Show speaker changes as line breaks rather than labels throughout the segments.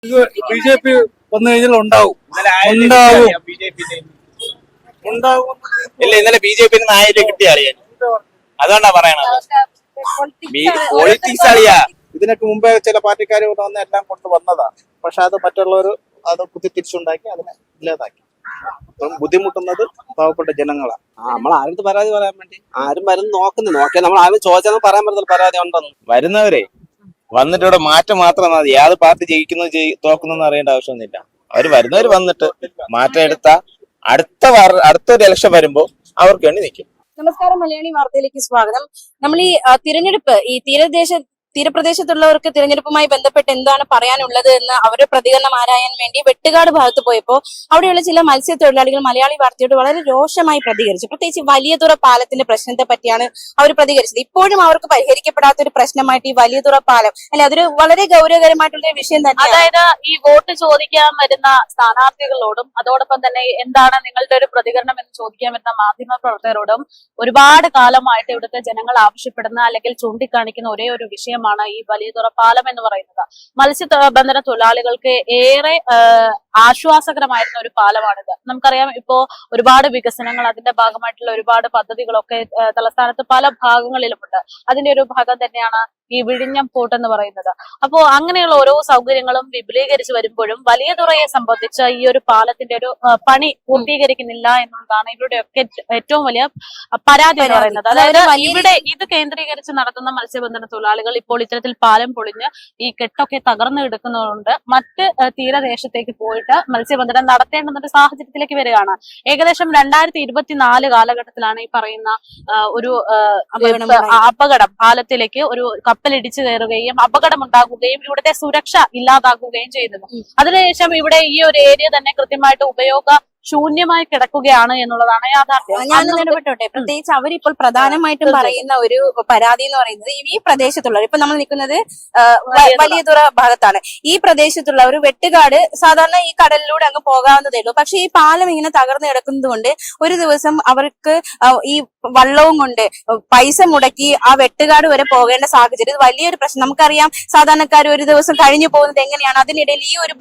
B J P വന്നു കഴിഞ്ഞാൽ ഉണ്ടാവും.
ഇല്ല, ഇന്നലെ ബി ജെ പി ആയിരം കിട്ടിയ ആളിയാ, അതുകൊണ്ടാ പറയണത്. പൊളിറ്റിക്സ് ആളിയാ.
ഇതിനൊക്കെ മുമ്പേ ചില പാർട്ടിക്കാർ വന്ന് എല്ലാം കൊണ്ടുവന്നതാ. പക്ഷെ അത് മറ്റുള്ളവർ അത് കുത്തിത്തിരിച്ചുണ്ടാക്കി അതിനെ ഇല്ലാതാക്കി. അപ്പം ബുദ്ധിമുട്ടുന്നത് പാവപ്പെട്ട ജനങ്ങളാണ്.
നമ്മൾ ആരും പരാതി പറയാൻ വേണ്ടി ആരും വരുന്ന നോക്കിയാൽ നമ്മൾ ആരും ചോദിച്ചാൽ പറയാൻ പറ്റത്തില്ല പരാതി ഉണ്ടെന്ന്.
വരുന്നവരെ വന്നിട്ട് ഇവിടെ മാറ്റം മാത്രം മതി. ഏത് പാർട്ടി ജയിക്കുന്നത് തോക്കുന്നതെന്ന് അറിയേണ്ട ആവശ്യമൊന്നുമില്ല. അവര് വരുന്നവര് വന്നിട്ട് മാറ്റം എടുത്ത അടുത്തൊരു ഇലക്ഷൻ വരുമ്പോ അവർക്ക് വേണ്ടി നിൽക്കും.
നമസ്കാരം, മലയാളി വാർത്തയിലേക്ക് സ്വാഗതം. നമ്മൾ ഈ തിരഞ്ഞെടുപ്പ് തീരപ്രദേശത്തുള്ളവർക്ക് തിരഞ്ഞെടുപ്പുമായി ബന്ധപ്പെട്ട് എന്താണ് പറയാനുള്ളത് എന്ന് അവരുടെ പ്രതികരണം ആരായാൻ വേണ്ടി വെട്ടുകാട് ഭാഗത്ത് പോയപ്പോൾ അവിടെയുള്ള ചില മത്സ്യത്തൊഴിലാളികൾ മലയാളി വാർത്തയോട് വളരെ രോഷമായി പ്രതികരിച്ചു. പ്രത്യേകിച്ച് വലിയതുറ പാലത്തിന്റെ പ്രശ്നത്തെ പറ്റിയാണ് അവർ പ്രതികരിച്ചത്. ഇപ്പോഴും അവർക്ക് പരിഹരിക്കപ്പെടാത്ത ഒരു പ്രശ്നമായിട്ട് ഈ വലിയതുറ പാലം അല്ലെ, അതൊരു വളരെ ഗൗരവകരമായിട്ടുള്ള വിഷയം തന്നെ.
അതായത് ഈ വോട്ട് ചോദിക്കാൻ വരുന്ന സ്ഥാനാർത്ഥികളോടും അതോടൊപ്പം തന്നെ എന്താണ് നിങ്ങളുടെ ഒരു പ്രതികരണം എന്ന് ചോദിക്കാൻ വരുന്ന മാധ്യമ പ്രവർത്തകരോടും ഒരുപാട് കാലമായിട്ട് ഇവിടുത്തെ ജനങ്ങൾ ആവശ്യപ്പെടുന്ന അല്ലെങ്കിൽ ചൂണ്ടിക്കാണിക്കുന്ന ഒരേ ഒരു വിഷയം ഈ വലിയതുറ പാലം എന്ന് പറയുന്നത്. മത്സ്യബന്ധന തൊഴിലാളികൾക്ക് ഏറെ ആശ്വാസകരമായിരുന്ന ഒരു പാലമാണിത്. നമുക്കറിയാം, ഇപ്പോ ഒരുപാട് വികസനങ്ങൾ, അതിന്റെ ഭാഗമായിട്ടുള്ള ഒരുപാട് പദ്ധതികളൊക്കെ തലസ്ഥാനത്ത് പല ഭാഗങ്ങളിലുമുണ്ട്. അതിന്റെ ഒരു ഭാഗം തന്നെയാണ് ഈ വിഴിഞ്ഞം പോർട്ട് എന്ന് പറയുന്നത്. അപ്പോ അങ്ങനെയുള്ള ഓരോ സൗകര്യങ്ങളും വിപുലീകരിച്ച് വരുമ്പോഴും വലിയതുറയെ സംബന്ധിച്ച് ഈ ഒരു പാലത്തിന്റെ ഒരു പണി പൂർത്തീകരിക്കുന്നില്ല എന്നുള്ളതാണ് ഇവരുടെയൊക്കെ ഏറ്റവും വലിയ പരാതി എന്ന് പറയുന്നത്. അതായത് ഇവിടെ ഇത് കേന്ദ്രീകരിച്ച് നടത്തുന്ന മത്സ്യബന്ധന തൊഴിലാളികൾ ഇപ്പോൾ ഇത്തരത്തിൽ പാലം പൊളിഞ്ഞ് ഈ കെട്ടൊക്കെ തകർന്നു കിടക്കുന്നതുകൊണ്ട് മറ്റ് തീരദേശത്തേക്ക് പോയിട്ട് മത്സ്യബന്ധനം നടത്തേണ്ടുന്ന ഒരു സാഹചര്യത്തിലേക്ക് വരികയാണ്. ഏകദേശം 2024 കാലഘട്ടത്തിലാണ് ഈ പറയുന്ന ഒരു അപകടം, പാലത്തിലേക്ക് ഒരു കപ്പലിടിച്ചു കയറുകയും അപകടമുണ്ടാകുകയും ഇവിടുത്തെ സുരക്ഷ ഇല്ലാതാക്കുകയും ചെയ്യുന്നത്. അതിനുശേഷം ഇവിടെ ഈ ഒരു ഏരിയ തന്നെ കൃത്യമായിട്ട് ശൂന്യമായി കിടക്കുകയാണ് എന്നുള്ളതാണ് യാഥാർത്ഥ്യം.
ഞാൻ ഇടപെട്ടോട്ടെ. പ്രത്യേകിച്ച് അവരിപ്പോൾ പ്രധാനമായിട്ടും പറയുന്ന ഒരു പരാതി എന്ന് പറയുന്നത് ഈ പ്രദേശത്തുള്ളവർ, ഇപ്പൊ നമ്മൾ നിൽക്കുന്നത് വലിയതുറ ഭാഗത്താണ്, ഈ പ്രദേശത്തുള്ള ഒരു വെട്ടുകാട് സാധാരണ ഈ കടലിലൂടെ അങ്ങ് പോകാവുന്നതേ ഉള്ളൂ. പക്ഷെ ഈ പാലം ഇങ്ങനെ തകർന്നു കിടക്കുന്നത് കൊണ്ട് ഒരു ദിവസം അവർക്ക് ഈ വള്ളവും കൊണ്ട് പൈസ മുടക്കി ആ വെട്ടുകാട് വരെ പോകേണ്ട സാഹചര്യം. ഇത് വലിയൊരു പ്രശ്നം. നമുക്കറിയാം, സാധാരണക്കാർ ഒരു ദിവസം കഴിഞ്ഞു പോകുന്നത് എങ്ങനെയാണ്. അതിനിടയിൽ ഈ ഒരു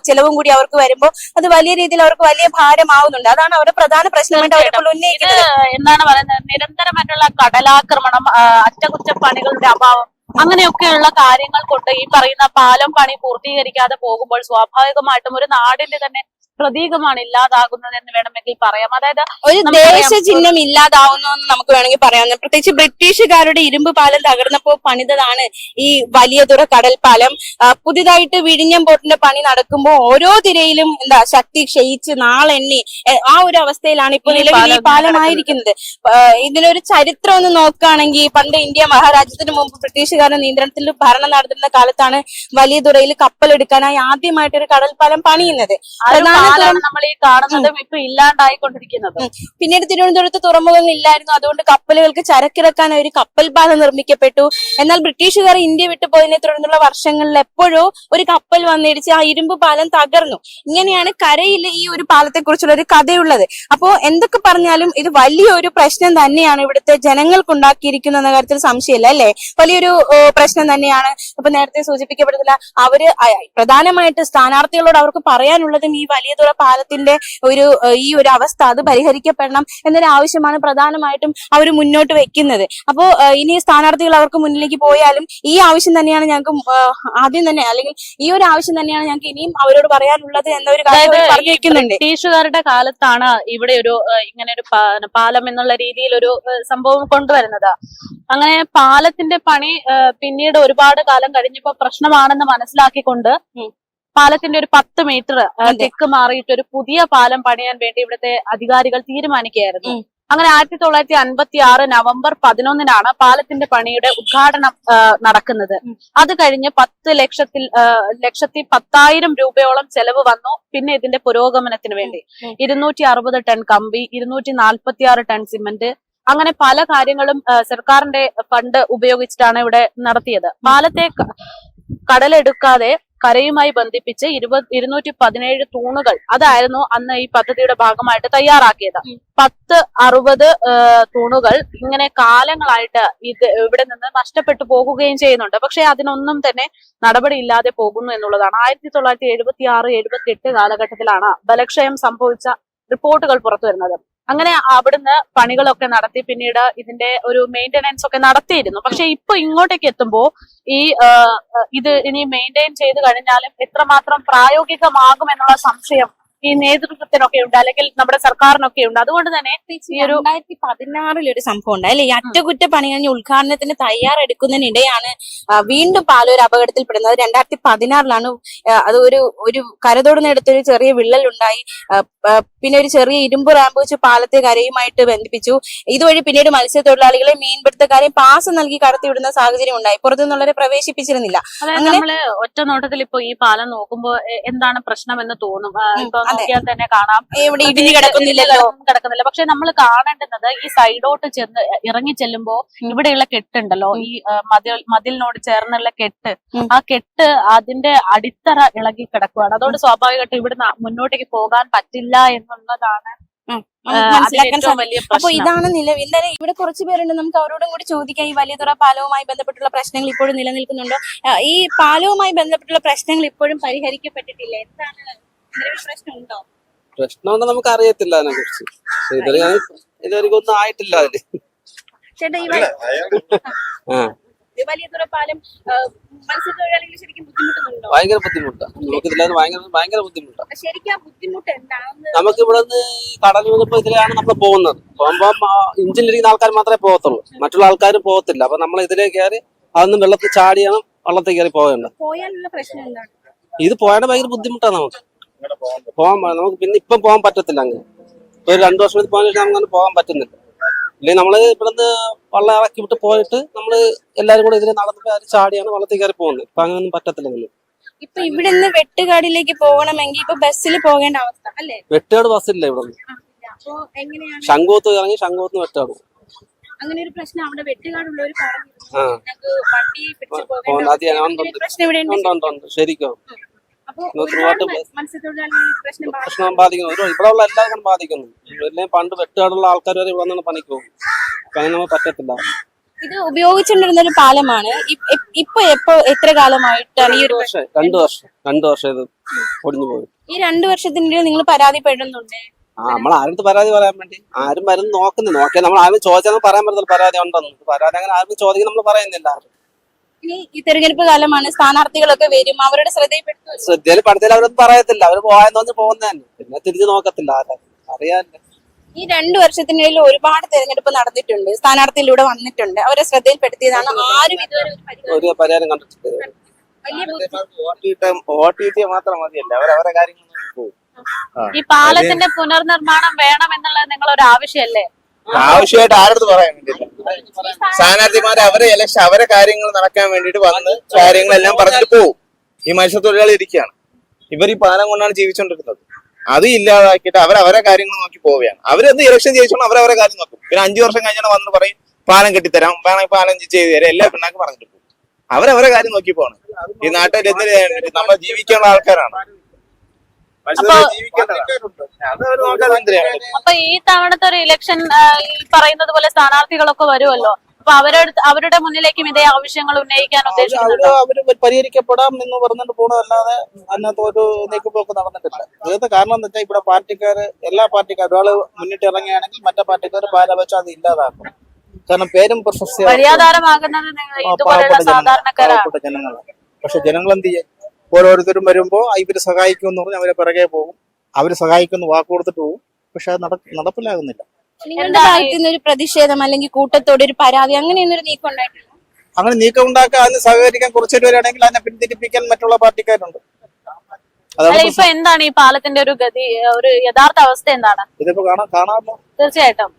ചെലവും കൂടി അവർക്ക് വരുമ്പോൾ അത് വലിയ രീതിയിൽ അവർക്ക് വലിയ ഭാരമാവുന്നുണ്ട്. അതാണ് അവരുടെ പ്രധാന പ്രശ്നമായിട്ട് അവരിപ്പോൾ ഉന്നയിക്കുന്നത്.
എന്താണ് പറയുന്നത്, നിരന്തരമായിട്ടുള്ള കടലാക്രമണം, അറ്റകുറ്റപ്പണികളുടെ അഭാവം, അങ്ങനെയൊക്കെയുള്ള കാര്യങ്ങൾ കൊണ്ട് ഈ പറയുന്ന പാലം പണി പൂർത്തീകരിക്കാതെ പോകുമ്പോൾ സ്വാഭാവികമായിട്ടും ഒരു നാടിന്റെ തന്നെ പ്രതീകമാണ് ഇല്ലാതാകുന്നത് എന്ന് വേണമെങ്കിൽ പറയാം. അതായത്
ഒരു ദേശചിഹ്നം ഇല്ലാതാവുന്നു എന്ന് നമുക്ക് വേണമെങ്കിൽ പറയാം. പ്രത്യേകിച്ച് ബ്രിട്ടീഷുകാരുടെ ഇരുമ്പ് പാലം തകർന്നപ്പോൾ പണിതതാണ് ഈ വലിയതുറ കടൽ പാലം. പുതിയതായിട്ട് വിഴിഞ്ഞം പോർട്ടിന്റെ പണി നടക്കുമ്പോൾ ഓരോ തിരയിലും ശക്തി ക്ഷയിച്ച് നാളെണ്ണി ആ ഒരു അവസ്ഥയിലാണ് ഇപ്പോൾ നിലവിൽ ഈ പാലമായിരിക്കുന്നത്. ഇതിനൊരു ചരിത്രം ഒന്ന് നോക്കുകയാണെങ്കിൽ, പണ്ട് ഇന്ത്യ മഹാരാജ്യത്തിന് മുമ്പ് ബ്രിട്ടീഷുകാരുടെ നിയന്ത്രണത്തിൽ ഭരണം നടത്തുന്ന കാലത്താണ് വലിയതുറയിൽ കപ്പലെടുക്കാനായി ആദ്യമായിട്ട് ഒരു കടൽ പാലം പണിയുന്നത്.
നമ്മൾ ഈ കാണുന്നതും ഇപ്പൊ ഇല്ലാണ്ടായിക്കൊണ്ടിരിക്കുന്നത്.
പിന്നീട് തിരുവനന്തപുരത്ത് തുറമുഖങ്ങൾ ഇല്ലായിരുന്നു. അതുകൊണ്ട് കപ്പലുകൾക്ക് ചരക്കിറക്കാൻ ഒരു കപ്പൽ പാലം നിർമ്മിക്കപ്പെട്ടു. എന്നാൽ ബ്രിട്ടീഷുകാർ ഇന്ത്യ വിട്ടു പോയതിനെ തുടർന്നുള്ള വർഷങ്ങളിൽ എപ്പോഴോ ഒരു കപ്പൽ വന്നിടിച്ച് ആ ഇരുമ്പ് പാലം തകർന്നു. ഇങ്ങനെയാണ് കരയിൽ ഈ ഒരു പാലത്തെ കുറിച്ചുള്ള ഒരു കഥയുള്ളത്. അപ്പോ എന്തൊക്കെ പറഞ്ഞാലും ഇത് വലിയൊരു പ്രശ്നം തന്നെയാണ് ഇവിടുത്തെ ജനങ്ങൾക്കുണ്ടാക്കിയിരിക്കുന്ന എന്ന കാര്യത്തിൽ സംശയമില്ല, അല്ലെ? വലിയൊരു പ്രശ്നം തന്നെയാണ്. അപ്പൊ നേരത്തെ സൂചിപ്പിക്കപ്പെടുന്നില്ല, അവര് പ്രധാനമായിട്ട് സ്ഥാനാർത്ഥികളോട് അവർക്ക് പറയാനുള്ളതും ഈ വലിയതുറ പാലത്തിന്റെ ഈ ഒരു അവസ്ഥ അത് പരിഹരിക്കപ്പെടണം എന്നൊരു ആവശ്യമാണ് പ്രധാനമായിട്ടും അവർ മുന്നോട്ട് വെക്കുന്നത്. അപ്പോ ഇനി സ്ഥാനാർത്ഥികൾ അവർക്ക് മുന്നിലേക്ക് പോയാലും ഈ ആവശ്യം തന്നെയാണ് ഞങ്ങൾക്ക് ആദ്യം തന്നെ, അല്ലെങ്കിൽ ഈ ഒരു ആവശ്യം തന്നെയാണ് ഞങ്ങൾക്ക് ഇനിയും അവരോട് പറയാനുള്ളത് എന്നൊരു കാര്യം പറഞ്ഞു വെക്കുന്നുണ്ട്.
ബ്രിട്ടീഷുകാരുടെ കാലത്താണ് ഇവിടെ ഒരു ഇങ്ങനെ ഒരു പാലം എന്നുള്ള രീതിയിൽ ഒരു സംഭവം കൊണ്ടുവരുന്നത്. അങ്ങനെ പാലത്തിന്റെ പണി പിന്നീട് ഒരുപാട് കാലം കഴിഞ്ഞപ്പോ പ്രശ്നമാണെന്ന് മനസ്സിലാക്കിക്കൊണ്ട് പാലത്തിന്റെ ഒരു 10 മീറ്റർ തെക്ക് മാറിയിട്ട് ഒരു പുതിയ പാലം പണിയാൻ വേണ്ടി ഇവിടുത്തെ അധികാരികൾ തീരുമാനിക്കുകയായിരുന്നു. അങ്ങനെ 1956 നവംബർ 11 പാലത്തിന്റെ പണിയുടെ ഉദ്ഘാടനം നടക്കുന്നത്. അത് കഴിഞ്ഞ് 10,10,10,000 രൂപയോളം ചെലവ് വന്നു. പിന്നെ ഇതിന്റെ പുരോഗമനത്തിന് വേണ്ടി 260 ടൺ കമ്പി, 246 ടൺ സിമന്റ്, അങ്ങനെ പല കാര്യങ്ങളും സർക്കാരിന്റെ ഫണ്ട് ഉപയോഗിച്ചിട്ടാണ് ഇവിടെ നടത്തിയത്. പാലത്തെ കടലെടുക്കാതെ കരയുമായി ബന്ധിപ്പിച്ച് 217 തൂണുകൾ അതായിരുന്നു അന്ന് ഈ പദ്ധതിയുടെ ഭാഗമായിട്ട് തയ്യാറാക്കിയത്. 10-60 തൂണുകൾ ഇങ്ങനെ കാലങ്ങളായിട്ട് ഇത് ഇവിടെ നിന്ന് നഷ്ടപ്പെട്ടു പോകുകയും ചെയ്യുന്നുണ്ട്. പക്ഷെ അതിനൊന്നും തന്നെ നടപടിയില്ലാതെ പോകുന്നു എന്നുള്ളതാണ്. 1976-78 കാലഘട്ടത്തിലാണ് ബലക്ഷയം സംഭവിച്ച റിപ്പോർട്ടുകൾ പുറത്തു വരുന്നത്. അങ്ങനെ അവിടുന്ന് പണികളൊക്കെ നടത്തി പിന്നീട് ഇതിന്റെ ഒരു മെയിന്റനൻസ് ഒക്കെ നടത്തിയിരുന്നു. പക്ഷെ ഇപ്പൊ ഇങ്ങോട്ടേക്ക് എത്തുമ്പോ ഈ ഇത് ഇനി മെയിൻറ്റെയിൻ ചെയ്ത് കഴിഞ്ഞാലും എത്രമാത്രം പ്രായോഗികമാകും എന്നുള്ള സംശയം ഈ നേതൃത്വത്തിനൊക്കെ ഉണ്ട്, അല്ലെങ്കിൽ നമ്മുടെ സർക്കാരിനൊക്കെ ഉണ്ട്. അതുകൊണ്ട് തന്നെ ഈ ഒരു
2016 ഒരു സംഭവം ഉണ്ടായി അല്ലെ? ഈ അറ്റകുറ്റപ്പണി കഴിഞ്ഞ് ഉദ്ഘാടനത്തിന് തയ്യാറെടുക്കുന്നതിനിടെയാണ് വീണ്ടും പാലം ഒരു അപകടത്തിൽപ്പെടുന്നത്. 2016 അത് ഒരു കരതൊടുന്നിടത്തൊരു ചെറിയ വിള്ളൽ ഉണ്ടായി. പിന്നെ ഒരു ചെറിയ ഇരുമ്പ് റാമ്പ് വെച്ച് പാലത്തെ കരയുമായിട്ട് ബന്ധിപ്പിച്ചു. ഇതുവഴി പിന്നീട് മത്സ്യത്തൊഴിലാളികളെ മീൻപിടുത്തക്കാരെയും പാസ് നൽകി കടത്തിവിടുന്ന സാഹചര്യം ഉണ്ടായി. പുറത്തുനിന്നുള്ളവരെ പ്രവേശിപ്പിച്ചിരുന്നില്ല.
അതായത് നമ്മള് ഒറ്റ നോട്ടത്തിൽ ഇപ്പൊ ഈ പാലം നോക്കുമ്പോ എന്താണ് പ്രശ്നം എന്ന് തോന്നും. ഇപ്പൊ നോക്കിയാൽ തന്നെ കാണാം
ഇവിടെ ഇടിഞ്ഞു കിടക്കുന്നില്ലല്ലോ,
കിടക്കുന്നില്ല. പക്ഷെ നമ്മൾ കാണേണ്ടുന്നത് ഈ സൈഡോട്ട് ചെന്ന് ഇറങ്ങി ചെല്ലുമ്പോ ഇവിടെയുള്ള കെട്ടുണ്ടല്ലോ, ഈ മതിലിനോട് ചേർന്നുള്ള കെട്ട്, ആ കെട്ട് അതിന്റെ അടിത്തറ ഇളകി കിടക്കുകയാണ്. അതുകൊണ്ട് സ്വാഭാവികമായിട്ട് ഇവിടുന്ന് മുന്നോട്ടേക്ക് പോകാൻ പറ്റില്ല എന്നുള്ളതാണ്
മനസ്സിലാക്കാൻ
വലിയ
അപ്പൊ
പ്രശ്നം.
ഇതാണ് നിലവിൽ. എന്തായാലും ഇവിടെ കുറച്ച് പേരുണ്ട്, നമുക്ക് അവരോടും കൂടി ചോദിക്കാം. ഈ വലിയതുറ പാലവുമായി ബന്ധപ്പെട്ടുള്ള പ്രശ്നങ്ങൾ ഇപ്പോഴും നിലനിൽക്കുന്നുണ്ടോ? ഈ പാലവുമായി ബന്ധപ്പെട്ടുള്ള പ്രശ്നങ്ങൾ ഇപ്പോഴും പരിഹരിക്കപ്പെട്ടിട്ടില്ല. എന്താണ് പ്രശ്നം ഉണ്ടോ?
പ്രശ്നമുണ്ടോ നമുക്ക് അറിയത്തില്ല അതിനെ കുറിച്ച്. ഇതുവരെയും ഒന്നും ആയിട്ടില്ല അതില്.
ചേട്ടാ, ഈ വലിയതുറ പാലം മത്സ്യത്തൊഴിലാളികൾ ശരിക്കും ബുദ്ധിമുട്ടുന്നുണ്ടോ?
ഭയങ്കര ബുദ്ധിമുട്ടാണ് നമുക്ക് ഇതില്ലാതെ, ഭയങ്കര ബുദ്ധിമുട്ടാണ്.
ശരിക്കും ആ ബുദ്ധിമുട്ട് എന്താണ്?
നമുക്ക് ഇവിടെ നിന്ന് കടലിൽ നിന്നിപ്പോ ഇതിലാണ് നമ്മൾ പോകുന്നത്. പോകുമ്പോ ഇഞ്ചിലിരിക്കുന്ന ആൾക്കാർ മാത്രമേ പോകത്തുള്ളൂ, മറ്റുള്ള ആൾക്കാർ പോകത്തില്ല. അപ്പൊ നമ്മൾ ഇതിലേ കയറി അതൊന്നും വെള്ളത്തിൽ ചാടിയാണ് വള്ളത്തിൽ കയറി പോകേണ്ടത്.
പോയാലുള്ള പ്രശ്നം എന്താണ്?
ഇത് പോയാൽ ഭയങ്കര ബുദ്ധിമുട്ടാണ് നമുക്ക് നമുക്ക്. പിന്നെ ഇപ്പം പോകാൻ പറ്റത്തില്ല. അങ്ങനെ ഒരു 2 വർഷത്തിൽ പോകാൻ നമുക്ക് അങ്ങനെ പോകാൻ പറ്റുന്നില്ല. ഇല്ലെങ്കിൽ നമ്മള് ഇവിടുന്ന് വള്ളം ഇറക്കി വിട്ട് പോയിട്ട് നമ്മള് എല്ലാരും കൂടെ ഇതിൽ നടന്നിട്ട് അത് ചാടിയാണ് വള്ളത്തിൽ കയറി പോകുന്നത്. ഇപ്പൊ അങ്ങനെയൊന്നും പറ്റത്തില്ല.
ഇപ്പൊ ഇവിടെ നിന്ന് വെട്ടുകാടിലേക്ക് പോകണമെങ്കിൽ ഇപ്പൊ ബസ്സിൽ പോകേണ്ട അവസ്ഥ അല്ലേ?
വെട്ടുകാട് ബസ്സില്ല ഇവിടെ നിന്ന്.
അപ്പൊ എങ്ങനെയാണ്?
ശംഖുവത്ത് ഇറങ്ങി ശംഖുവത്ത് വെട്ടുകാട്.
അങ്ങനെ ഒരു പ്രശ്നം അവിടെ വെട്ടുകാടുള്ളവർ
ആ
വണ്ടി പിടിച്ച് പോകേണ്ട പ്രശ്നം ഇവിടെ ഉണ്ട്.
ശരിക്കും
അപ്പൊ ഒരുപാട് മത്സ്യത്തൊഴിലാളികൾ ഈ പ്രശ്നം
പ്രശ്നം ബാധിക്കുന്നു. ഇവിടെ ഉള്ള എല്ലാവർക്കും ബാധിക്കുന്നു. എല്ലാം പണ്ട് വെട്ടുകാടുള്ള ആൾക്കാർ വരെ ഇവിടെ നിന്ന് പണിക്ക് പോകും. അങ്ങനെ നമുക്ക് പറ്റത്തില്ല.
ഇത് ഉപയോഗിച്ചുകൊണ്ടിരുന്ന ഒരു പാലമാണ്. ഇപ്പൊ എത്ര കാലമായിട്ടാണ് ഈ ഒരു
2 വർഷം ഇത് ഒടിഞ്ഞു പോയി.
ഈ 2 വർഷത്തിനിടയിൽ നിങ്ങൾ പരാതിപ്പെടുന്നുണ്ട്?
നമ്മൾ ആരും പരാതി പറയാൻ വേണ്ടി ആരും വരുന്ന നോക്കിയാൽ നമ്മൾ ആരും ചോദിച്ചാൽ പറയാൻ പറ്റത്തില്ല പരാതി ഉണ്ടെന്ന്. പരാതി അങ്ങനെ ആരും ചോദിക്കാൻ നമ്മൾ പറയുന്നില്ല.
ഇനി ഈ തെരഞ്ഞെടുപ്പ് കാലമാണ്, സ്ഥാനാർത്ഥികളൊക്കെ വരും, അവരുടെ
ശ്രദ്ധയിൽപ്പെടുത്തിയാൽ അവരൊന്നും പറയത്തില്ല. അവര് പോയെന്ന് പറഞ്ഞ് പോകുന്ന തന്നെ, പിന്നെ തിരിച്ചു നോക്കത്തില്ല. അറിയാല്ലേ,
ഈ 2 വർഷത്തിനിടയിൽ ഒരുപാട് തെരഞ്ഞെടുപ്പ് നടന്നിട്ടുണ്ട്, സ്ഥാനാർത്ഥിയിലൂടെ വന്നിട്ടുണ്ട്, അവരെ ശ്രദ്ധയിൽപ്പെടുത്തിയതാണ്. ആരും ഇതുവരെ
ഒരു പരിഹാരം കണ്ടിട്ടില്ല.
വോട്ട് കിട്ടിയാൽ മാത്രം മതിയല്ല, അവരവരെ കാര്യങ്ങൾ പോകും.
ഈ പാലത്തിന്റെ പുനർനിർമ്മാണം വേണം എന്നുള്ളത് നിങ്ങളൊരു ആവശ്യമല്ലേ?
ആവശ്യമായിട്ട് ആരടുത്ത് പറയാൻ വേണ്ടിയില്ല. സ്ഥാനാർത്ഥിമാരെ അവരെ കാര്യങ്ങൾ നടക്കാൻ വേണ്ടിയിട്ട് വന്ന് കാര്യങ്ങളെല്ലാം പറഞ്ഞിട്ട് പോവും. ഈ മത്സ്യത്തൊഴിലാളി ഇരിക്കുകയാണ്, ഇവർ ഈ പാലം കൊണ്ടാണ് ജീവിച്ചുകൊണ്ടിരുന്നത്. അത് ഇല്ലാതാക്കിയിട്ട് അവരവരെ കാര്യങ്ങൾ നോക്കി പോവുകയാണ്. അവരെന്ത് ഇലക്ഷൻ ജയിച്ചോണ്ട് അവരവരെ കാര്യം നോക്കും. പിന്നെ 5 വർഷം കഴിഞ്ഞാൽ വന്ന് പറയും പാലം കെട്ടിത്തരാം, വേണമെങ്കിൽ പാലം ചെയ്തു തരാം, എല്ലാ പിണ്ണാക്ക് പറഞ്ഞിട്ട് പോകും. അവരവരെ കാര്യം നോക്കി പോകണം. ഈ നാട്ടിൽ എന്തിന് നമ്മൾ ജീവിക്കാനുള്ള ആൾക്കാരാണ്.
അപ്പൊ ഈ തവണത്തെ ഒരു ഇലക്ഷൻ ഈ പറയുന്നത് പോലെ സ്ഥാനാർത്ഥികളൊക്കെ വരുമല്ലോ. അപ്പൊ അവരുടെ മുന്നിലേക്കും ഇതേ ആവശ്യങ്ങൾ ഉന്നയിക്കാൻ ഉദ്ദേശിക്കുന്നുണ്ടോ?
അവര് പരിഹരിക്കപ്പെടാം എന്ന് പറഞ്ഞിട്ട് പോണതല്ലാതെ അതിനകത്ത് ഒരു നീക്കുപോക്ക് നടന്നിട്ടില്ല. അതിനകത്ത് കാരണം എന്താ വെച്ചാൽ ഇവിടെ പാർട്ടിക്കാര്, എല്ലാ പാർട്ടിക്കാരും ഒരാള് മുന്നിട്ട് ഇറങ്ങുകയാണെങ്കിൽ മറ്റേ പാർട്ടിക്കാർ പാലവെച്ച് അത് ഇല്ലാതാക്കും. കാരണം പേരും പ്രശസ്തി
വഴിയാധാരമാകുന്നത് ഇതുപോലെയുള്ള സാധാരണക്കാരാണ്,
ജനങ്ങളാണ്. പക്ഷെ ജനങ്ങൾ എന്ത് ചെയ്യും? ഓരോരുത്തരും വരുമ്പോ ഇവര് സഹായിക്കുമെന്ന് പറഞ്ഞ് അവരെ പിറകെ പോകും. അവര് സഹായിക്കുന്ന വാക്ക് കൊടുത്തിട്ട് പോകും. പക്ഷെ അത് നടപ്പിലാകുന്നില്ല.
നിങ്ങളുടെ ഭാഗത്തു നിന്ന് ഒരു പ്രതിഷേധം അല്ലെങ്കിൽ കൂട്ടത്തോടെ ഒരു പരാതി അങ്ങനെയൊന്നും ഒരു നീക്കം ഉണ്ടായിട്ടില്ല?
അങ്ങനെ നീക്കം ഉണ്ടാക്കാൻ, അതിന് സഹകരിക്കാൻ കുറച്ചുപേർ വരികയാണെങ്കിൽ അതിനെ പിന്തിരിപ്പിക്കാൻ മറ്റുള്ള പാർട്ടിക്കാരുണ്ട്.
ഇപ്പൊ എന്താണ് ഈ പാലത്തിന്റെ ഒരു ഗതി, ഒരു യഥാർത്ഥ അവസ്ഥ എന്താണ്?
ഇതിപ്പോ കാണാമല്ലോ.
തീർച്ചയായിട്ടും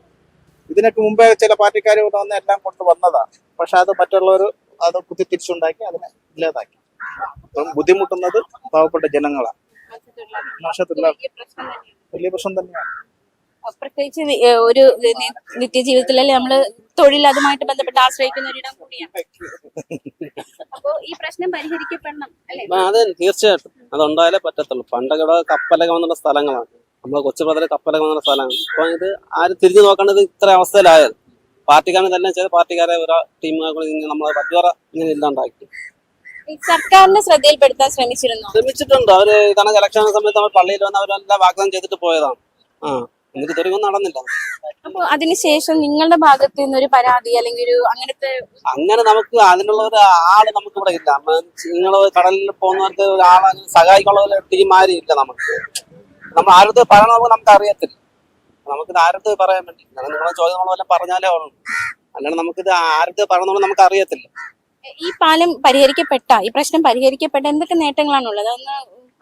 ഇതിനൊക്കെ മുമ്പേ ചില പാർട്ടിക്കാർ വന്ന് എല്ലാം കൊണ്ടുവന്നതാണ്. പക്ഷെ അത് മറ്റുള്ളവർ അത് കുത്തിത്തിരിച്ചുണ്ടാക്കി അതിനെ ഇല്ലാതാക്കി. അപ്പം ബുദ്ധിമുട്ടുന്നത് പാവപ്പെട്ട ജനങ്ങളാണ്. വലിയ പ്രശ്നം തന്നെയാണ്.
പ്രത്യേകിച്ച് ഒരു നിത്യജീവിതത്തിലല്ലേ നമ്മള് തൊഴിൽ അതുമായിട്ട് ബന്ധപ്പെട്ട് ആശ്രയിക്കുന്ന ഒരിടം കൂടിയാണ്. അപ്പോ ഈ പ്രശ്നം പരിഹരിക്കപ്പെടണം അല്ലെ?
അതെ, തീർച്ചയായിട്ടും അതുണ്ടായാലേ പറ്റത്തുള്ളൂ. പണ്ടൊക്കെ ഇവിടെ കപ്പലൊക്കെ വന്നുള്ള സ്ഥലങ്ങളാണ്, നമ്മളെ കൊച്ചു പ്രദേശം കപ്പലൊക്കെ വന്നുള്ള സ്ഥലമാണ്. അപ്പൊ ഇത് ആരും തിരിഞ്ഞു നോക്കേണ്ടത് ഇത്ര അവസ്ഥയിലായത്. പാർട്ടിക്കാരനെ തന്നെ ചെയ്ത് പാർട്ടിക്കാരെ ഒരു ടീമുകൾ നമ്മളെ പറ്റുവറ ഇങ്ങനെ ഇല്ലാണ്ടാക്കി.
സർക്കാരിന്റെ ശ്രദ്ധയിൽപ്പെടുത്താൻ
ശ്രമിച്ചിട്ടുണ്ട്. അവര് ഇതാണ് ഇലക്ഷൻ സമയത്ത് അവർ പള്ളിയിൽ വന്ന് അവരെല്ലാം വാഗ്ദാനം ചെയ്തിട്ട് പോയതാണ്. എന്നിട്ട് ഇതൊന്നും നടന്നില്ല.
അപ്പൊ അതിനുശേഷം നിങ്ങളുടെ ഭാഗത്ത് നിന്ന് ഒരു പരാതി അല്ലെങ്കിൽ ഒരു അങ്ങനത്തെ
അങ്ങനെ നമുക്ക് അതിനുള്ള ഒരു ആള് നമുക്ക് ഇവിടെ ഇല്ല. നിങ്ങൾ കടലിൽ പോകുന്നവർക്ക് ഒരാളെ സഹായിക്കാനുള്ള ടീമാരും ഇല്ല നമുക്ക്. നമ്മൾ ആരുടെ പറയണമെന്ന് നമുക്ക് അറിയത്തില്ല. നമുക്കിത് ആരുടെ പറയാൻ വേണ്ടി നിങ്ങളെ ചോദ്യം വല്ലതും പറഞ്ഞാലേ ഉള്ളൂ. അല്ലാണ്ട് നമുക്കിത് ആരുടെ പറയണമെന്ന് നമുക്ക് അറിയത്തില്ല.
ഈ പാലം പരിഹരിക്കപ്പെട്ട ഈ പ്രശ്നം പരിഹരിക്കപ്പെട്ട എന്തൊക്കെ നേട്ടങ്ങളാണുള്ളത്? അതൊന്ന്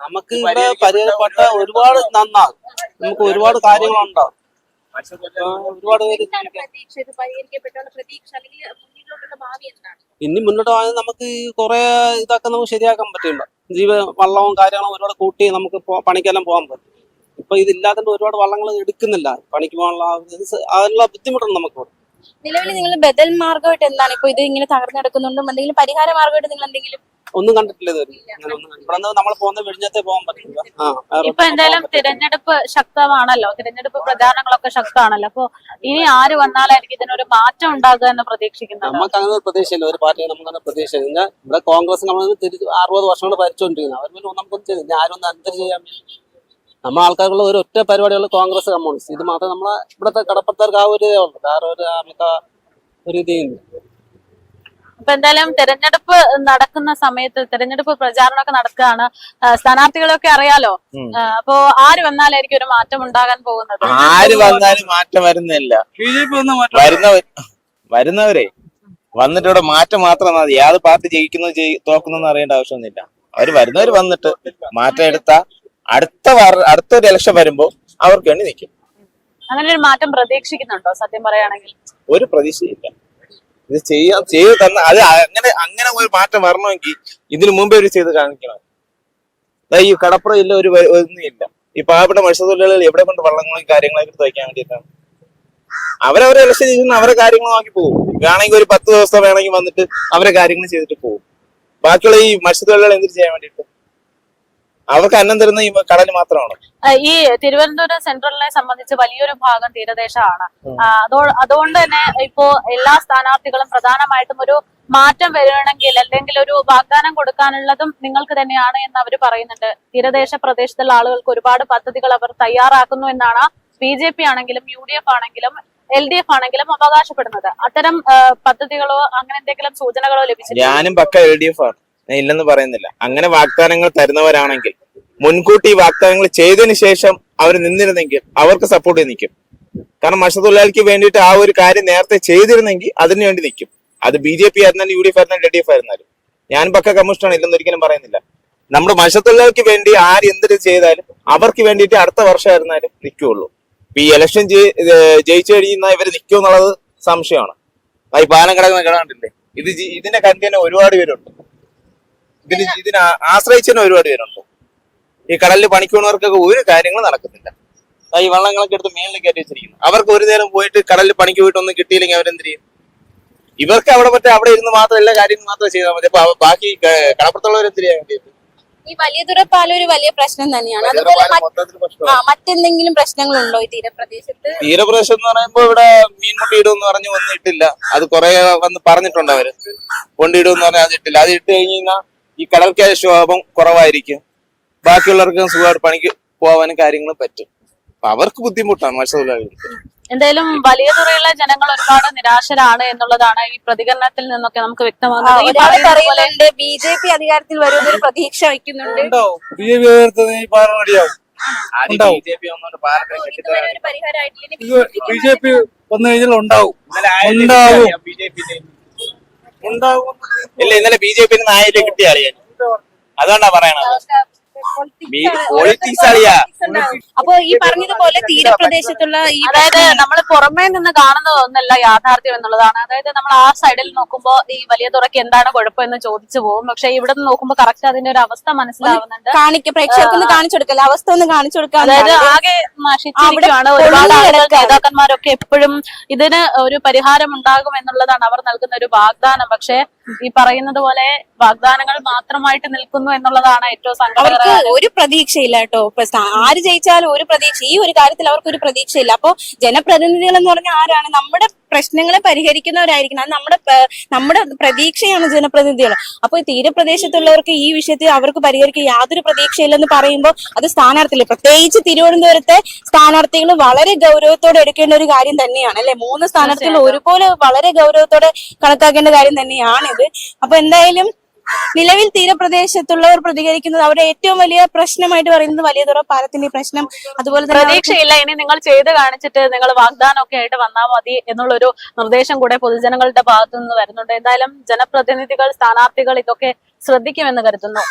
നമുക്ക് ഇവിടെ പരിഹരിക്കപ്പെട്ട ഒരുപാട് നന്നാകും. നമുക്ക് ഒരുപാട് കാര്യങ്ങളുണ്ടാവും. ഒരുപാട് പേര് ഇനി മുന്നോട്ട് പോയാൽ നമുക്ക് കുറെ ഇതൊക്കെ നമുക്ക് ശരിയാക്കാൻ പറ്റില്ല. വള്ളവും കാര്യങ്ങളും ഒരുപാട് കൂട്ടി നമുക്ക് പണിക്കെല്ലാം പോകാൻ പറ്റും. ഇപ്പൊ ഇതില്ലാതെ ഒരുപാട് വള്ളങ്ങൾ എടുക്കുന്നില്ല പണിക്ക് പോകാനുള്ള അതിനുള്ള ബുദ്ധിമുട്ടുണ്ട് നമുക്ക്.
നിലവിൽ നിങ്ങൾ ബദൽ മാർഗമായിട്ട് എന്താണ് ഇപ്പൊ ഇത് ഇങ്ങനെ തകർന്നു കിടക്കുന്നുണ്ടും എന്തെങ്കിലും പരിഹാര മാർഗമായിട്ട് നിങ്ങൾ എന്തെങ്കിലും
ഒന്നും കണ്ടിട്ടില്ല ഇതുവരെ. ഇവിടെ നമ്മൾ പോകുന്ന വെടിഞ്ഞത്തെ പോകാൻ പറ്റില്ല.
ഇപ്പൊ എന്തായാലും തിരഞ്ഞെടുപ്പ് ശക്തമാണല്ലോ, തിരഞ്ഞെടുപ്പ് പ്രചാരണങ്ങളൊക്കെ ശക്തമാണല്ലോ. അപ്പൊ ഇനി ആര് വന്നാലായിരിക്കും ഇതിനൊരു മാറ്റം ഉണ്ടാകുക എന്ന് പ്രതീക്ഷിക്കുന്നത്?
നമുക്ക് അങ്ങനെ ഒരു പ്രതീക്ഷയില്ല. ഒരു പാർട്ടി നമുക്ക് അങ്ങനെ പ്രതീക്ഷയില്ല. ഇവിടെ കോൺഗ്രസ് നമ്മൾ 60 വർഷം കൊണ്ട് ഭരിച്ചുകൊണ്ടിരിക്കുന്നത്. അവർ നമുക്കൊന്നും ചെയ്തില്ല. ആരും ഒന്ന് അന്തർ ചെയ്യാൻ നമ്മൾ ആൾക്കാർക്കുള്ള ഒരു ഒറ്റ പരിപാടിയുള്ള കോൺഗ്രസ് കമ്മ്യൂണിസ്റ്റ്. ഇത് മാത്രം നമ്മളെ ഇവിടുത്തെ കടപ്പുറക്കാർക്ക് ആ ഒരു ഇതേ ഉള്ളൂ. വേറെ ഒരു നമുക്ക് ഒരു ഇതേയില്ല.
ഇപ്പൊ എന്തായാലും തെരഞ്ഞെടുപ്പ് നടക്കുന്ന സമയത്ത് തെരഞ്ഞെടുപ്പ് പ്രചാരണമൊക്കെ നടക്കുകയാണ്. സ്ഥാനാർത്ഥികളൊക്കെ അറിയാലോ. അപ്പോ ആര് വന്നാലായിരിക്കും ഒരു മാറ്റം ഉണ്ടാകാൻ പോകുന്നത്?
ആര് വന്നാലും മാറ്റം വരുന്നില്ല.
BJP
വരുന്നവരെ വന്നിട്ട് ഇവിടെ മാറ്റം മാത്രം മതി. ഏത് പാർട്ടി ജയിക്കുന്നത് തോക്കുന്നതെന്ന് അറിയേണ്ട ആവശ്യമൊന്നുമില്ല. അവര് വരുന്നവര് വന്നിട്ട് മാറ്റം എടുത്ത അടുത്തൊരു ഇലക്ഷൻ വരുമ്പോ അവർക്ക് വേണ്ടി നിൽക്കും.
അങ്ങനെ ഒരു മാറ്റം പ്രതീക്ഷിക്കുന്നുണ്ടോ? സത്യം പറയുകയാണെങ്കിൽ
ഒരു പ്രതീക്ഷയില്ല. ഇത് ചെയ്ത് തന്ന അത് അങ്ങനെ ഒരു മാറ്റം വരണമെങ്കിൽ ഇതിനു മുമ്പേ ഒരു ചെയ്ത് കാണിക്കണം. ഈ കടപ്പുറം ഇല്ല, ഒന്നും ഇല്ല. ഈ പാവപ്പെട്ട മത്സ്യത്തൊഴിലാളികൾ എവിടെ കൊണ്ട് വള്ളങ്ങളും കാര്യങ്ങളൊക്കെ എടുത്ത് വയ്ക്കാൻ വേണ്ടിയിട്ടാണ്. അവരവരെ ഇലക്ഷൻ ചെയ്യുന്ന അവരെ കാര്യങ്ങൾ നോക്കി പോകും. വേണമെങ്കിൽ ഒരു 10 ദിവസം വേണമെങ്കിൽ വന്നിട്ട് അവരെ കാര്യങ്ങൾ ചെയ്തിട്ട് പോകും. ബാക്കിയുള്ള ഈ മത്സ്യത്തൊഴിലാളികൾ എന്തിനു ചെയ്യാൻ വേണ്ടിയിട്ട്? അവർക്ക് അന്നം തരുന്ന ഈ കടൽ മാത്രമാണ്.
ഈ തിരുവനന്തപുരം സെൻട്രലിനെ സംബന്ധിച്ച് വലിയൊരു ഭാഗം തീരദേശമാണ്. അതുകൊണ്ട് തന്നെ ഇപ്പോ എല്ലാ സ്ഥാനാർത്ഥികളും പ്രധാനമായിട്ടും ഒരു മാറ്റം വരികയാണെങ്കിൽ അല്ലെങ്കിൽ ഒരു വാഗ്ദാനം കൊടുക്കാനുള്ളതും നിങ്ങൾക്ക് തന്നെയാണ് എന്ന് അവർ പറയുന്നുണ്ട്. തീരദേശ പ്രദേശത്തുള്ള ആളുകൾക്ക് ഒരുപാട് പദ്ധതികൾ അവർ തയ്യാറാക്കുന്നു എന്നാണ് BJP ആണെങ്കിലും UDF ആണെങ്കിലും LDF ആണെങ്കിലും അവകാശപ്പെടുന്നത്. അത്തരം പദ്ധതികളോ അങ്ങനെ എന്തെങ്കിലും സൂചനകളോ ലഭിച്ചിട്ടുണ്ട്?
ഞാനും പക്ക LDF ആണ്, ഇല്ലെന്ന് പറയുന്നില്ല. അങ്ങനെ വാഗ്ദാനങ്ങൾ തരുന്നവരാണെങ്കിൽ മുൻകൂട്ടി വാഗ്ദാനങ്ങൾ ചെയ്തതിനു ശേഷം അവർ നിന്നിരുന്നെങ്കിൽ അവർക്ക് സപ്പോർട്ട് ചെയ്ത് നിൽക്കും. കാരണം മത്സ്യത്തൊഴിലാളിക്ക് വേണ്ടിയിട്ട് ആ ഒരു കാര്യം നേരത്തെ ചെയ്തിരുന്നെങ്കിൽ അതിനു വേണ്ടി നിൽക്കും. അത് BJP ആയിരുന്നാലും UDF ആയിരുന്നാലും LDF ആയിരുന്നാലും. ഞാൻ പക്ക കമ്മ്യൂണിസ്റ്റാണ്, ഇല്ലെന്ന് ഒരിക്കലും പറയുന്നില്ല. നമ്മുടെ മത്സ്യത്തൊഴിലാളിക്ക് വേണ്ടി ആര് എന്തൊരു ചെയ്താലും അവർക്ക് വേണ്ടിയിട്ട് അടുത്ത വർഷമായിരുന്നാലും നിൽക്കുകയുള്ളൂ. ഈ ഇലക്ഷൻ ജയിച്ചു കഴിയുന്ന ഇവര് നിൽക്കും എന്നുള്ളത് സംശയമാണ്. ഈ പാലം കിടക്കുന്ന കിടന്നിട്ടില്ലേ, ഇതിന്റെ കണ്ടി തന്നെ ഒരുപാട് പേരുണ്ട്. ഇതിനെ ആശ്രയിച്ച് തന്നെ ഒരുപാട് പേരുണ്ട്. ഈ കടലിൽ പണിക്ക് പോകുന്നവർക്കൊക്കെ ഒരു കാര്യങ്ങളും നടക്കുന്നില്ല. ഈ വള്ളങ്ങളൊക്കെ എടുത്ത് മേളിൽ കയറ്റി വെച്ചിരിക്കുന്നു. അവർക്ക് ഒരു നേരം പോയിട്ട് കടലിൽ പണിക്ക് പോയിട്ട് ഒന്നും കിട്ടിയില്ലെങ്കിൽ അവരെന്ത് ചെയ്യും? ഇവർക്ക് അവിടെ ഇരുന്ന് മാത്രം എല്ലാ കാര്യങ്ങളും മാത്രം ചെയ്താൽ മതി. അപ്പൊ ബാക്കി കടപ്പുറത്തുള്ളവരെന്ത് ചെയ്യാൻ വേണ്ടിയിട്ട്?
ഈ വലിയതുറ പാലം ഒരു വലിയ പ്രശ്നം തന്നെയാണ്. അതുപോലെ മറ്റെന്തെങ്കിലും പ്രശ്നങ്ങളുണ്ടോ ഈ തീരപ്രദേശത്ത്?
തീരപ്രദേശം എന്ന് പറയുമ്പോ ഇവിടെ മീൻമുട്ടി ഇടുമെന്ന് പറഞ്ഞ് ഒന്നും ഇട്ടില്ല. അത് കുറെ വന്ന് പറഞ്ഞിട്ടുണ്ട് അവര്. കൊണ്ടിടുമെന്ന് പറഞ്ഞാൽ അത് ഇട്ടില്ല. അത് ഇട്ട് കഴിഞ്ഞാൽ ഈ കടൽക്കായ ശോഭം കുറവായിരിക്കും. ബാക്കിയുള്ളവർക്കും സുഖമായിട്ട് പണിക്ക് പോവാനും കാര്യങ്ങളും പറ്റും. അപ്പൊ അവർക്ക് ബുദ്ധിമുട്ടാണ് മത്സ്യത്തൊഴിലാളികൾക്ക്.
എന്തായാലും വലിയ തുറയുള്ള ജനങ്ങൾ ഒരുപാട് നിരാശരാണ് എന്നുള്ളതാണ് ഈ പ്രതികരണത്തിൽ നിന്നൊക്കെ നമുക്ക് വ്യക്തമാകുന്നത്.
BJP അധികാരത്തിൽ വരുന്നൊരു പ്രതീക്ഷ വയ്ക്കുന്നുണ്ട്.
BJP വന്നു കഴിഞ്ഞാൽ ഉണ്ടാവും.
ഇല്ല, ഇന്നലെ BJP നായകരെ കിട്ടിയ അറിയാൻ, അതുകൊണ്ടാ പറയണത്. പൊളിറ്റിക്സ് അറിയാ.
അപ്പൊ ഈ പറഞ്ഞതുപോലെ തീരപ്രദേശത്തുള്ള ഈ
അതായത് നമ്മൾ പുറമേ നിന്ന് കാണുന്നത് ഒന്നല്ല യാഥാർത്ഥ്യം എന്നുള്ളതാണ്. അതായത് നമ്മൾ ആ സൈഡിൽ നോക്കുമ്പോൾ ഈ വലിയ തുറക്ക് എന്താണ് കുഴപ്പമെന്ന് ചോദിച്ചു പോകും. പക്ഷെ ഇവിടെ നിന്ന് നോക്കുമ്പോൾ കറക്റ്റ് അതിന്റെ ഒരു അവസ്ഥ മനസ്സിലാവുന്നുണ്ട്.
പ്രേക്ഷകർക്ക് കാണിച്ചു കൊടുക്കല്ല, അവസ്ഥ ഒന്ന് കാണിച്ചു കൊടുക്കാൻ.
അതായത് ആകെ നശിച്ചിരിക്കുകയാണ്. ഒരുപാട് ആളുകൾ നേതാക്കന്മാരൊക്കെ എപ്പോഴും ഇതിന് ഒരു പരിഹാരം ഉണ്ടാകും എന്നുള്ളതാണ് അവർ നൽകുന്ന ഒരു വാഗ്ദാനം. പക്ഷെ ഈ പറയുന്നത് പോലെ വാഗ്ദാനങ്ങൾ മാത്രമായിട്ട് നിൽക്കുന്നു എന്നുള്ളതാണ് ഏറ്റവും
അവർക്ക്
സങ്കടകരമായ.
ഒരു പ്രതീക്ഷയില്ല കേട്ടോ. ഇപ്പൊ ആര് ജയിച്ചാലും ഒരു പ്രതീക്ഷ, ഈ ഒരു കാര്യത്തിൽ അവർക്ക് ഒരു പ്രതീക്ഷയില്ല. അപ്പൊ ജനപ്രതിനിധികൾ എന്ന് പറഞ്ഞാൽ ആരാണ്? നമ്മുടെ പ്രശ്നങ്ങളെ പരിഹരിക്കുന്നവരായിരിക്കണം. അത് നമ്മുടെ പ്രതീക്ഷയാണ് ജനപ്രതിനിധികൾ. അപ്പൊ ഈ തീരപ്രദേശത്തുള്ളവർക്ക് ഈ വിഷയത്തിൽ അവർക്ക് പരിഹരിക്കാൻ യാതൊരു പ്രതീക്ഷയില്ലെന്ന് പറയുമ്പോൾ അത് സ്ഥാനാർത്ഥികൾ, പ്രത്യേകിച്ച് തിരുവനന്തപുരത്തെ സ്ഥാനാർത്ഥികൾ വളരെ ഗൗരവത്തോടെ എടുക്കേണ്ട ഒരു കാര്യം തന്നെയാണ് അല്ലെ. 3 സ്ഥാനാർത്ഥികൾ ഒരുപോലെ വളരെ ഗൗരവത്തോടെ കണക്കാക്കേണ്ട കാര്യം തന്നെയാണിത്. അപ്പൊ എന്തായാലും നിലവിൽ തീരപ്രദേശത്തുള്ളവർ പ്രതികരിക്കുന്നത് അവരുടെ ഏറ്റവും വലിയ പ്രശ്നമായിട്ട് പറയുന്നത് വലിയ തുറ പാലത്തിന്റെ പ്രശ്നം. അതുപോലെ തന്നെ
പ്രതീക്ഷയില്ല. ഇനി നിങ്ങൾ ചെയ്ത് കാണിച്ചിട്ട് നിങ്ങൾ വാഗ്ദാനമൊക്കെ ആയിട്ട് വന്നാൽ മതി എന്നുള്ളൊരു നിർദ്ദേശം കൂടെ പൊതുജനങ്ങളുടെ ഭാഗത്തു നിന്ന് വരുന്നുണ്ട്. എന്തായാലും ജനപ്രതിനിധികൾ, സ്ഥാനാർത്ഥികൾ ഇതൊക്കെ ശ്രദ്ധിക്കുമെന്ന് കരുതുന്നു.